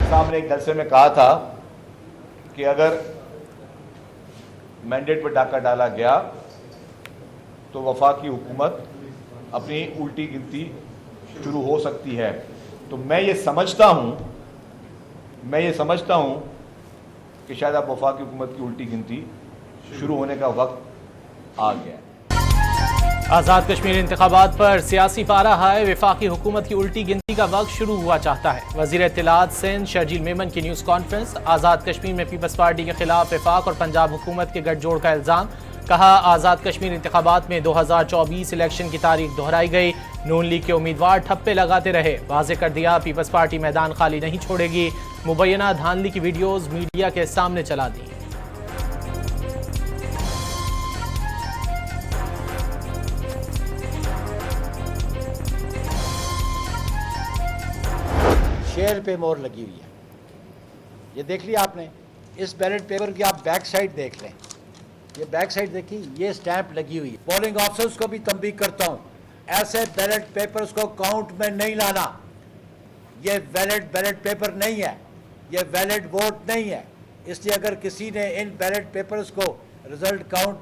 صاحب نے ایک جلسے میں کہا تھا کہ اگر مینڈیٹ پر ڈاکہ ڈالا گیا تو وفاقی حکومت اپنی الٹی گنتی شروع ہو سکتی ہے. تو میں یہ سمجھتا ہوں کہ شاید اب وفاقی حکومت کی الٹی گنتی شروع ہونے کا وقت آ گیا ہے. آزاد کشمیر انتخابات پر سیاسی پارا ہائے. وفاقی حکومت کی الٹی گنتی کا وقت شروع ہوا چاہتا ہے. وزیر اطلاعات سندھ شرجیل میمن کی نیوز کانفرنس. آزاد کشمیر میں پیپلز پارٹی کے خلاف وفاق اور پنجاب حکومت کے گٹھ جوڑ کا الزام. کہا آزاد کشمیر انتخابات میں 2024 الیکشن کی تاریخ دہرائی گئی. نون لیگ کے امیدوار ٹھپے لگاتے رہے. واضح کر دیا پیپلز پارٹی میدان خالی نہیں چھوڑے گی. مبینہ دھاندلی کی ویڈیوز میڈیا کے سامنے چلا دی. شیئر پہ مور لگی ہوئی ہے. یہ دیکھ لیا آپ نے. اس بیلٹ پیپر کی آپ بیک سائڈ دیکھ لیں. یہ بیک سائڈ دیکھیں, یہ سٹیمپ لگی ہوئی ہے. پولنگ آفیسرز کو بھی تنبیہ کرتا ہوں, ایسے بیلٹ پیپرز کو کاؤنٹ میں نہیں لانا. یہ بیلٹ پیپر نہیں ہے, یہ ویلڈ ووٹ نہیں ہے. اس لیے اگر کسی نے ان بیلٹ پیپرز کو رزلٹ کاؤنٹ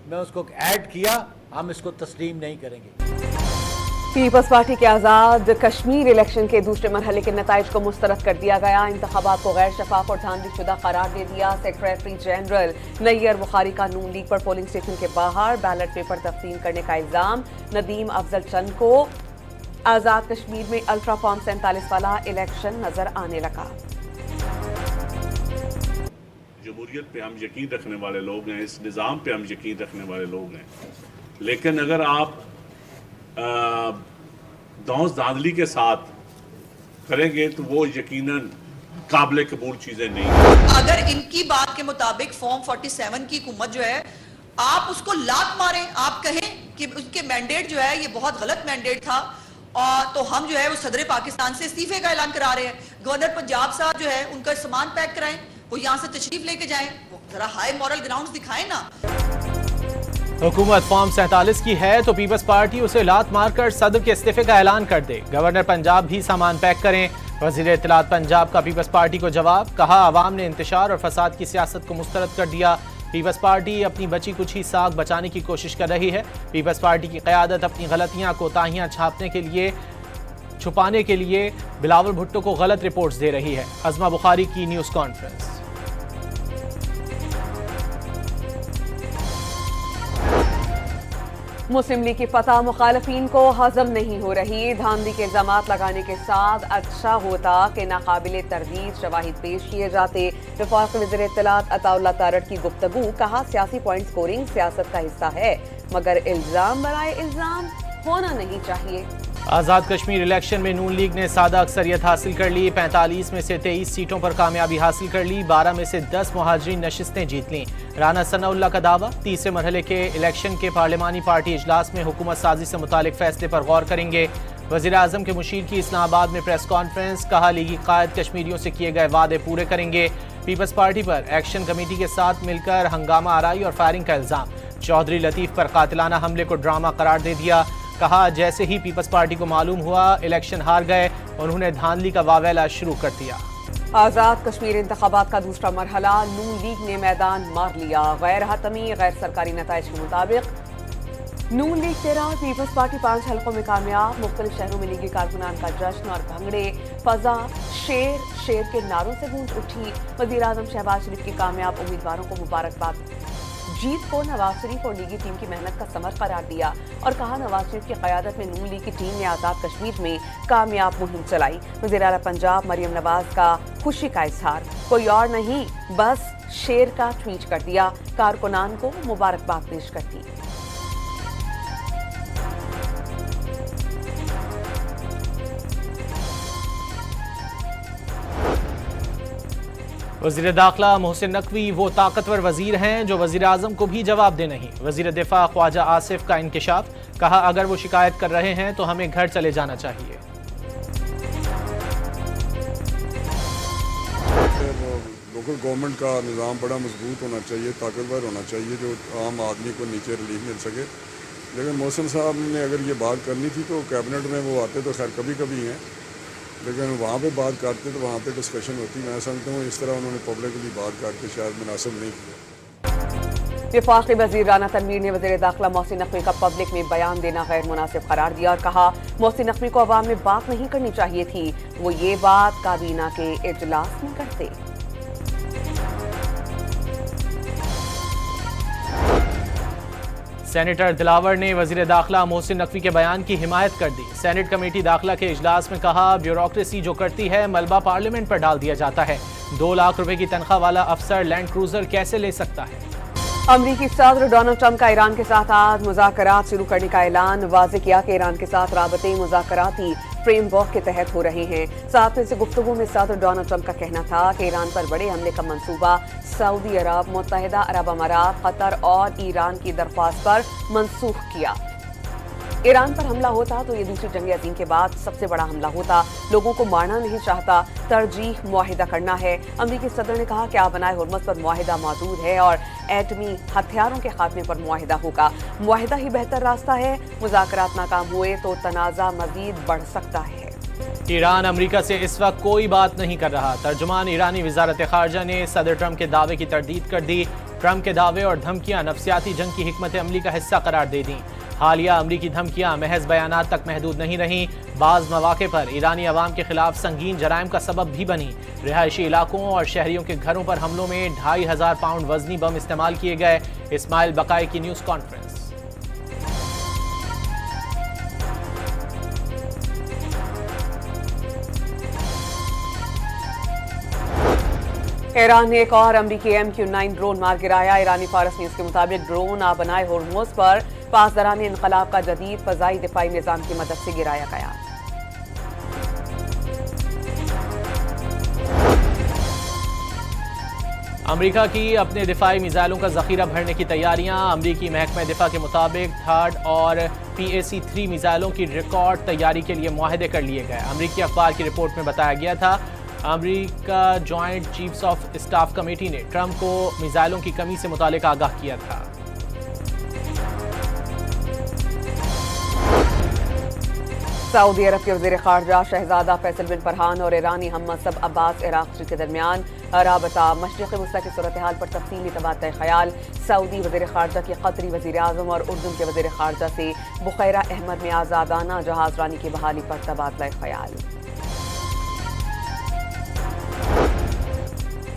میں اس کو ایڈ کیا, ہم اس کو تسلیم نہیں کریں گے. پیپلز پارٹی کے آزاد کشمیر الیکشن کے دوسرے مرحلے کے نتائج کو مسترد کر دیا گیا. انتخابات کو غیر شفاف اور دھاندلی شدہ قرار دے دیا. سیکریٹری جنرل نیر بخاری کا نون لیگ پر پولنگ اسٹیشن کے باہر بیلٹ پیپر تقسیم کرنے کا الزام. ندیم افضل چند کو آزاد کشمیر میں الٹرا فارم 47 والا الیکشن نظر آنے لگا. جمہوریت پہ ہم یقین رکھنے والے لوگ ہیں, اس نظام پہ ہم یقین رکھنے والے لوگ ہیں, لیکن اگر آپ دھونس دھاندلی کے ساتھ کریں گے تو وہ یقیناً قابل قبول چیزیں نہیں ہیں. اگر ان کی بات کے مطابق فارم 47 کی حکومت جو ہے, آپ اس کو لات ماریں, آپ کہیں کہ ان کے مینڈیٹ جو ہے یہ بہت غلط مینڈیٹ تھا, اور تو ہم جو ہے وہ صدر پاکستان سے استعفے کا اعلان کرا رہے ہیں. گورنر پنجاب صاحب جو ہے ان کا سامان پیک کرائیں, وہ یہاں سے تشریف لے کے جائیں, وہ ذرا ہائی مورل گراؤنڈز دکھائیں نا. حکومت فارم 47 کی ہے تو پیپلز پارٹی اسے لات مار کر صدر کے استعفے کا اعلان کر دے. گورنر پنجاب بھی سامان پیک کریں. وزیر اطلاعات پنجاب کا پیپلز پارٹی کو جواب. کہا عوام نے انتشار اور فساد کی سیاست کو مسترد کر دیا. پیپلز پارٹی اپنی بچی کچھ ہی ساکھ بچانے کی کوشش کر رہی ہے. پیپلز پارٹی کی قیادت اپنی غلطیاں کوتاہیاں چھپانے کے لیے بلاول بھٹو کو غلط رپورٹس دے رہی ہے. عظمہ بخاری کی نیوز کانفرنس. مسلم لیگ کی فتح مخالفین کو ہضم نہیں ہو رہی. دھاندلی کے الزامات لگانے کے ساتھ اچھا ہوتا کہ ناقابل تردید شواہد پیش کیے جاتے. وفاقی وزیر اطلاعات عطا اللہ تارڑ کی گفتگو. کہا سیاسی پوائنٹ سکورنگ سیاست کا حصہ ہے, مگر الزام برائے الزام ہونا نہیں چاہیے. آزاد کشمیر الیکشن میں نون لیگ نے سادہ اکثریت حاصل کر لی. 45 میں سے 23 سیٹوں پر کامیابی حاصل کر لی. 12 میں سے 10 مہاجرین نشستیں جیت لیں. رانا ثناء اللہ کا دعویٰ, تیسرے مرحلے کے الیکشن کے پارلیمانی پارٹی اجلاس میں حکومت سازی سے متعلق فیصلے پر غور کریں گے. وزیر اعظم کے مشیر کی اسلام آباد میں پریس کانفرنس. کہا لیگی قائد کشمیریوں سے کیے گئے وعدے پورے کریں گے. پیپلز پارٹی پر ایکشن کمیٹی کے ساتھ مل کر ہنگامہ آرائی اور فائرنگ کا الزام. چودھری لطیف پر قاتلانہ حملے کو ڈرامہ قرار دے دیا. کہا جیسے ہی پیپلز پارٹی کو معلوم ہوا الیکشن ہار گئے, انہوں نے دھاندلی کا واویلا شروع کر دیا. آزاد کشمیر انتخابات کا دوسرا مرحلہ. نون لیگ نے میدان مار لیا. غیر حتمی غیر سرکاری نتائج کے مطابق نون لیگ 13 اور پیپلز پارٹی 5 حلقوں میں کامیاب. مختلف شہروں میں لیگی کارکنان کا جشن اور بھنگڑے. فضا شیر کے نعروں سے گونج اٹھی. وزیر اعظم شہباز شریف کی کامیاب امیدواروں کو مبارکباد. جیت کو نواز شریف اور لیگی ٹیم کی محنت کا ثمر قرار دیا اور کہا نواز شریف کی قیادت میں نون لیگ کی ٹیم نے آزاد کشمیر میں کامیاب مہم چلائی. وزیر اعلیٰ پنجاب مریم نواز کا خوشی کا اظہار. کوئی اور نہیں بس شیر کا ٹویٹ کر دیا. کارکنان کو مبارکباد پیش کرتی. وزیر داخلہ محسن نقوی وہ طاقتور وزیر ہیں جو وزیر اعظم کو بھی جواب دے نہیں. وزیر دفاع خواجہ آصف کا انکشاف. کہا اگر وہ شکایت کر رہے ہیں تو ہمیں گھر چلے جانا چاہیے. لوکل گورنمنٹ کا نظام بڑا مضبوط ہونا چاہیے, طاقتور ہونا چاہیے, جو عام آدمی کو نیچے ریلیف مل سکے. لیکن محسن صاحب نے اگر یہ بات کرنی تھی تو کیبنٹ میں وہ آتے تو خیر کبھی کبھی ہیں, لیکن وہاں پہ بات کرتے تو وہاں پہ ڈسکشن ہوتی. میں سمجھتا ہوں اس طرح انہوں نے پبلکلی بات کر کے شاید مناسب نہیں کیا. وفاقی وزیر رانا تنویر نے وزیر داخلہ محسن نقوی کا پبلک میں بیان دینا غیر مناسب قرار دیا اور کہا محسن نقوی کو عوام میں بات نہیں کرنی چاہیے تھی, وہ یہ بات کابینہ کے اجلاس میں کرتے. سینیٹر دلاور نے وزیر داخلہ محسن نقوی کے بیان کی حمایت کر دی. سینٹ کمیٹی داخلہ کے اجلاس میں کہا بیوروکریسی جو کرتی ہے ملبہ پارلیمنٹ پر ڈال دیا جاتا ہے. 2 لاکھ روپے کی تنخواہ والا افسر لینڈ کروزر کیسے لے سکتا ہے؟ امریکی صدر ڈونلڈ ٹرمپ کا ایران کے ساتھ آج مذاکرات شروع کرنے کا اعلان. واضح کیا کہ ایران کے ساتھ رابطے مذاکراتی فریم ورک کے تحت ہو رہے ہیں. ساتھ میں سے گفتگو میں صدر ڈونلڈ ٹرمپ کا کہنا تھا کہ ایران پر بڑے حملے کا منصوبہ سعودی عرب, متحدہ عرب امارات, قطر اور ایران کی درخواست پر منسوخ کیا. ایران پر حملہ ہوتا تو یہ دوسری جنگ عظیم کے بعد سب سے بڑا حملہ ہوتا. لوگوں کو مارنا نہیں چاہتا, ترجیح معاہدہ کرنا ہے. امریکی صدر نے کہا کہ آبنائے ہرمز پر معاہدہ موجود ہے اور ایٹمی ہتھیاروں کے خاتمے پر معاہدہ ہوگا. معاہدہ ہی بہتر راستہ ہے. مذاکرات ناکام ہوئے تو تنازع مزید بڑھ سکتا ہے. ایران امریکہ سے اس وقت کوئی بات نہیں کر رہا. ترجمان ایرانی وزارت خارجہ نے صدر ٹرمپ کے دعوے کی تردید کر دی. ٹرمپ کے دعوے اور دھمکیاں نفسیاتی جنگ کی حکمت عملی کا حصہ قرار دے دیں. حالیہ امریکی دھمکیاں محض بیانات تک محدود نہیں رہیں, بعض مواقع پر ایرانی عوام کے خلاف سنگین جرائم کا سبب بھی بنیں. رہائشی علاقوں اور شہریوں کے گھروں پر حملوں میں 2500 پاؤنڈ وزنی بم استعمال کیے گئے. اسماعیل بقائی کی نیوز کانفرنس. ایران نے ایک اور امریکی MQ-9 ڈرون مار گرایا. ایرانی فارس نیوز کے مطابق ڈرون آبنائے ہرمز پر پاسداران انقلاب کا جدید فضائی دفاعی نظام کی مدد سے گرایا گیا. امریکہ کی اپنے دفاعی میزائلوں کا ذخیرہ بھرنے کی تیاریاں. امریکی محکمہ دفاع کے مطابق تھرڈ اور PAC-3 میزائلوں کی ریکارڈ تیاری کے لیے معاہدے کر لیے گئے. امریکی اخبار کی رپورٹ میں بتایا گیا تھا امریکہ joint chiefs of staff committee نے ٹرمپ کو میزائلوں کی کمی سے متعلق آگاہ کیا تھا. سعودی عرب کے وزیر خارجہ شہزادہ فیصل بن فرحان اور ایرانی ہم منصب عباس عراقچی کے درمیان رابطہ. مشرق وسطی کی صورتحال پر تفصیلی تبادلہ خیال. سعودی وزیر خارجہ کی قطری وزیر اعظم اور اردن کے وزیر خارجہ سے بحیرہ احمر میں آزادانہ جہاز رانی کی بحالی پر تبادلہ خیال.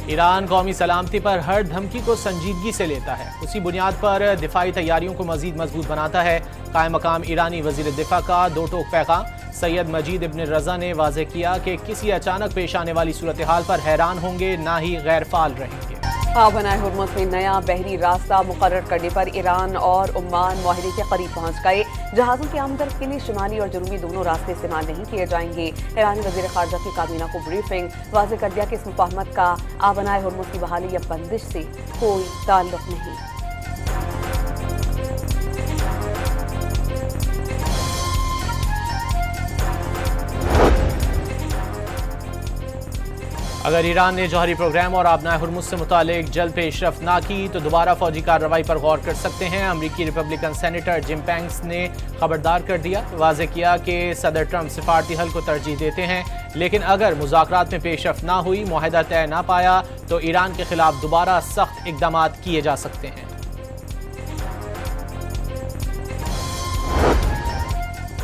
ایران قومی سلامتی پر ہر دھمکی کو سنجیدگی سے لیتا ہے. اسی بنیاد پر دفاعی تیاریوں کو مزید مضبوط بناتا ہے. قائم مقام ایرانی وزیر دفاع کا 2 ٹوک پیغام. سید مجید ابن رضا نے واضح کیا کہ کسی اچانک پیش آنے والی صورتحال پر حیران ہوں گے, نہ ہی غیر فعال رہیں گے. آبنائے ہرمز میں نیا بحری راستہ مقرر کرنے پر ایران اور عمان معاہدے کے قریب پہنچ گئے. جہازوں کی آمد کے لیے شمالی اور جنوبی دونوں راستے استعمال نہیں کیے جائیں گے. ایرانی وزیر خارجہ کی کابینہ کو بریفنگ. واضح کر دیا کہ اس مفاہمت کا آبنائے ہرمز کی بحالی یا بندش سے کوئی تعلق نہیں. اگر ایران نے جوہری پروگرام اور آبنائے ہرمز سے متعلق جلد پیش رفت نہ کی تو دوبارہ فوجی کارروائی پر غور کر سکتے ہیں. امریکی ریپبلکن سینیٹر جم پینکس نے خبردار کر دیا. واضح کیا کہ صدر ٹرمپ سفارتی حل کو ترجیح دیتے ہیں, لیکن اگر مذاکرات میں پیش رفت نہ ہوئی, معاہدہ طے نہ پایا تو ایران کے خلاف دوبارہ سخت اقدامات کیے جا سکتے ہیں.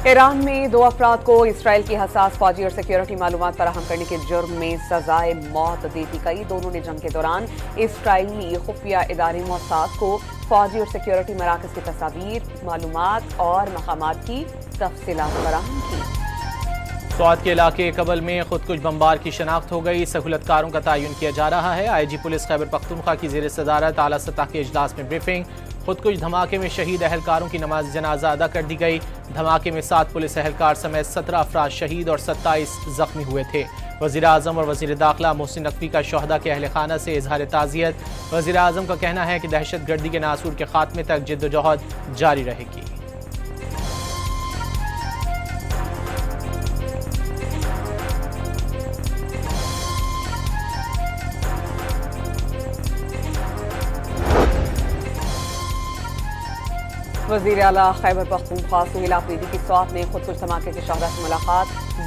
ایران میں 2 افراد کو اسرائیل کی حساس فوجی اور سیکیورٹی معلومات فراہم کرنے کے جرم میں سزائے موت دے دی گئی. دونوں نے جنگ کے دوران اسرائیلی خفیہ ادارے موساد کو فوجی اور سیکیورٹی مراکز کی تصاویر, معلومات اور مقامات کی تفصیلات فراہم کی. سوات کے علاقے کبل میں خودکش بمبار کی شناخت ہو گئی. سہولت کاروں کا تعین کیا جا رہا ہے. IG پولیس خیبر پختونخوا کی زیر صدارت اعلیٰ سطح کے اجلاس میں بریفنگ. خودکش دھماکے میں شہید اہلکاروں کی نماز جنازہ ادا کر دی گئی. دھماکے میں 7 پولیس اہلکار سمیت 17 افراد شہید اور 27 زخمی ہوئے تھے. وزیر اعظم اور وزیر داخلہ محسن نقوی کا شہداء کے اہل خانہ سے اظہار تعزیت. وزیر اعظم کا کہنا ہے کہ دہشت گردی کے ناصور کے خاتمے تک جد و جہد جاری رہے گی. وزیر اعلیٰ خیبر پختونخوا سہیل آفریدی کی سوات میں خودکش دھماکے کے شہداء سے ملاقات.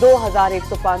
2105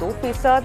2%।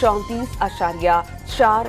34.4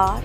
8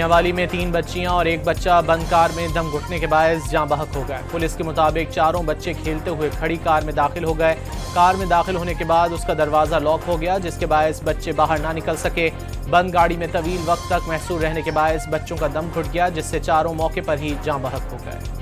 میاں میں 3 بچیاں اور 1 بچہ بند کار میں دم گھٹنے کے باعث جاں بحق ہو گئے۔ پولیس کے مطابق چاروں بچے کھیلتے ہوئے کھڑی کار میں داخل ہو گئے۔ کار میں داخل ہونے کے بعد اس کا دروازہ لاک ہو گیا، جس کے باعث بچے باہر نہ نکل سکے۔ بند گاڑی میں طویل وقت تک محصور رہنے کے باعث بچوں کا دم گھٹ گیا، جس سے چاروں موقع پر ہی جاں بحق ہو گئے۔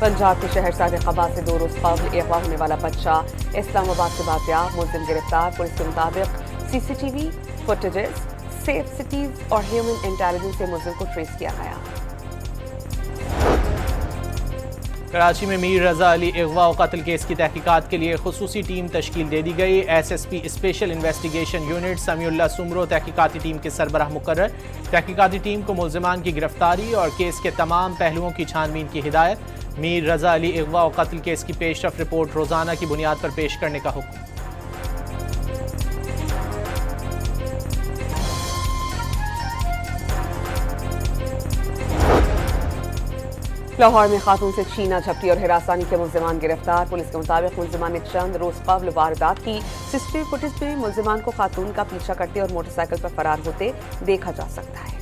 پنجاب کے شہر صادق آباد سے 2 روز قبل اغوا ہونے والا بچہ اسلام آباد سے بازیاب، ملزم گرفتار۔ پولیس کے مطابق C C T V footages, safe cities اور ہیومن انٹیلیجنس سے ملزم کو ٹریس کیا گیا۔ کراچی میں میر رضا علی اغوا و قتل کیس کی تحقیقات کے لیے خصوصی ٹیم تشکیل دے دی گئی۔ S S P special investigation unit Samiullah Soomro تحقیقاتی ٹیم کے سربراہ مقرر۔ تحقیقاتی ٹیم کو ملزمان کی گرفتاری اور کیس کے تمام پہلوؤں کی چھان بین کی ہدایت۔ میر رضا علی اغوا و قتل کیس کی پیش رفت رپورٹ روزانہ کی بنیاد پر پیش کرنے کا حکم۔ لاہور میں خاتون سے چھینا جھپٹی اور ہراسانی کے ملزمان گرفتار۔ پولیس کے مطابق ملزمان نے چند روز قبل واردات کی۔ سی سی ٹی وی فوٹیج میں ملزمان کو خاتون کا پیچھا کرتے اور موٹر سائیکل پر فرار ہوتے دیکھا جا سکتا ہے۔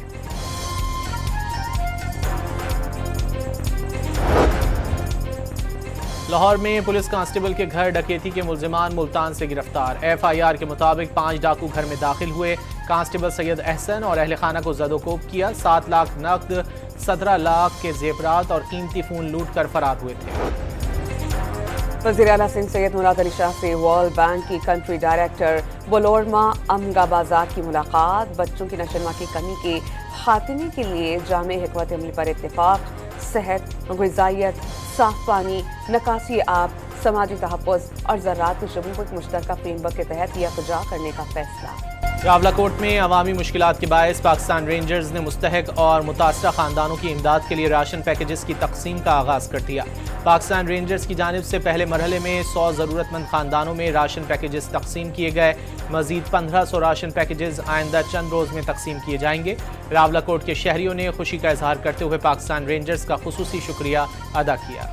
لاہور میں پولیس کانسٹیبل کے گھر ڈکیتی کے ملزمان ملتان سے گرفتار۔ ایف آئی آر کے مطابق 5 ڈاکو گھر میں داخل ہوئے۔ کانسٹیبل سید احسن اور اہل خانہ کو زد و کوب کیا۔ 7 لاکھ نقد، 17 لاکھ کے زیورات اور قیمتی فون لوٹ کر فرار ہوئے تھے۔ وزیر اعلیٰ سندھ سید مراد علی شاہ سے ورلڈ بینک کی کنٹری ڈائریکٹر بلورما امگا بازار کی ملاقات۔ بچوں کی نشوونما کی کمی کے خاتمے کے لیے جامع حکمت عملی پر اتفاق۔ صحت، غذائیت، صاف پانی، نکاسی آب، سماجی تحفظ اور زراعت کے شعبوں کو ایک مشترکہ فریم ورک کے تحت یکجا کرنے کا فیصلہ۔ راولہ کوٹ میں عوامی مشکلات کے باعث پاکستان رینجرز نے مستحق اور متاثرہ خاندانوں کی امداد کے لیے راشن پیکیجز کی تقسیم کا آغاز کر دیا۔ پاکستان رینجرز کی جانب سے پہلے مرحلے میں 100 ضرورت مند خاندانوں میں راشن پیکیجز تقسیم کیے گئے۔ مزید 1500 راشن پیکیجز آئندہ چند روز میں تقسیم کیے جائیں گے۔ راولہ کوٹ کے شہریوں نے خوشی کا اظہار کرتے ہوئے پاکستان رینجرز کا خصوصی شکریہ ادا کیا۔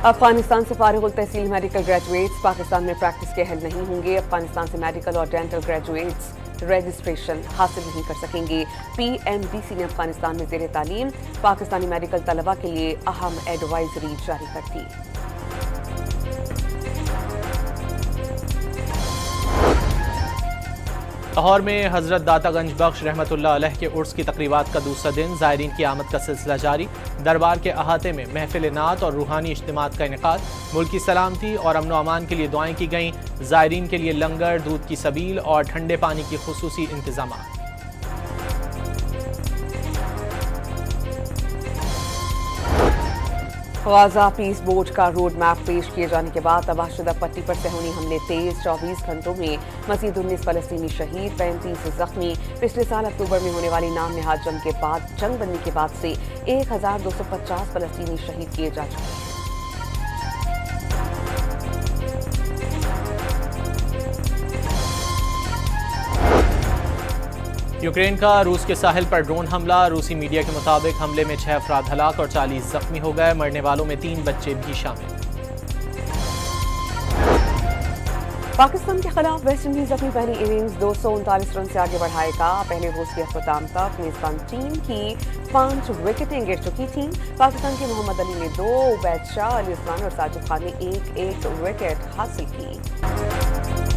افغانستان سے فارغ التحصیل میڈیکل گریجویٹس پاکستان میں پریکٹس کے اہل نہیں ہوں گے۔ افغانستان سے میڈیکل اور ڈینٹل گریجویٹس رجسٹریشن حاصل نہیں کر سکیں گے۔ پی ایم ڈی سی نے افغانستان میں زیر تعلیم پاکستانی میڈیکل طلبہ کے لیے اہم ایڈوائزری جاری کر دی۔ لاہور میں حضرت داتا گنج بخش رحمۃ اللہ علیہ کے عرس کی تقریبات کا دوسرا دن، زائرین کی آمد کا سلسلہ جاری۔ دربار کے احاطے میں محفل نعت اور روحانی اجتماعات کا انعقاد۔ ملکی سلامتی اور امن و امان کے لیے دعائیں کی گئیں۔ زائرین کے لیے لنگر، دودھ کی سبیل اور ٹھنڈے پانی کی خصوصی انتظامات۔ غازہ پیس بورڈ کا روڈ میپ پیش کیے جانے کے بعد تباہ شدہ پٹی پر صہیونی حملے تیز۔ 24 گھنٹوں میں مزید 19 فلسطینی شہید، 35 زخمی۔ پچھلے سال اکتوبر میں ہونے والی نام نہاد جنگ بندی کے بعد سے 1250 فلسطینی شہید کیے جا چکے ہیں۔ یوکرین کا روس کے ساحل پر ڈرون حملہ۔ روسی میڈیا کے مطابق حملے میں 6 افراد ہلاک اور 40 زخمی ہو گئے۔ مرنے والوں میں 3 بچے بھی شامل۔ پاکستان کے خلاف ویسٹ انڈیز اپنی پہلی اننگز 239 رن سے آگے بڑھائے گا۔ پہلے روز کے اختتام تک میزبان ٹیم کی 5 وکٹیں گر چکی تھیں۔ پاکستان کے محمد علی نے 2، عبید شاہ، علی عثمان اور ساجد خان نے 1 وکٹ حاصل کی۔